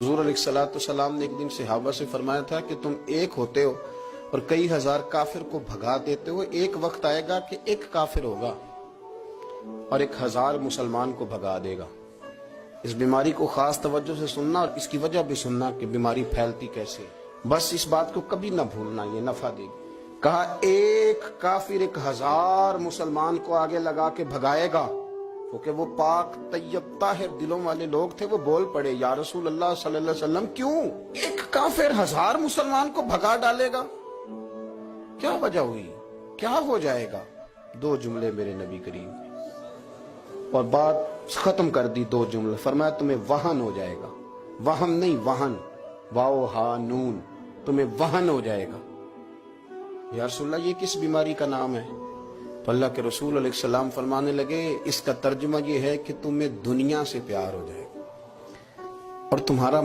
حضور علیہ السلام نے ایک دن صحابہ سے فرمایا تھا کہ تم ایک ہوتے ہو اور کئی ہزار کافر کو بھگا دیتے ہو، ایک وقت آئے گا کہ ایک کافر ہوگا اور 1000 مسلمان کو بھگا دے گا۔ اس بیماری کو خاص توجہ سے سننا اور اس کی وجہ بھی سننا کہ بیماری پھیلتی کیسے، بس اس بات کو کبھی نہ بھولنا، یہ نفع دے گی۔ کہا ایک کافر 1000 مسلمان کو آگے لگا کے بھگائے گا، کیونکہ وہ پاک طیب طاہر دلوں والے لوگ تھے۔ وہ بول پڑے یا رسول اللہ صلی اللہ علیہ وسلم کیوں ایک کافر 1000 مسلمان کو بھگا ڈالے گا؟ کیا وجہ ہوئی، کیا ہو جائے گا؟ 2 جملے میرے نبی کریم اور بات ختم کر دی، 2 جملے فرمایا تمہیں وہن ہو جائے گا، وہم نہیں وہن، واو ہا نون، تمہیں وہن ہو جائے گا۔ یا رسول اللہ یہ کس بیماری کا نام ہے؟ تو اللہ کے رسول علیہ السلام فرمانے لگے اس کا ترجمہ یہ ہے کہ تمہیں دنیا سے پیار ہو جائے گا اور تمہارا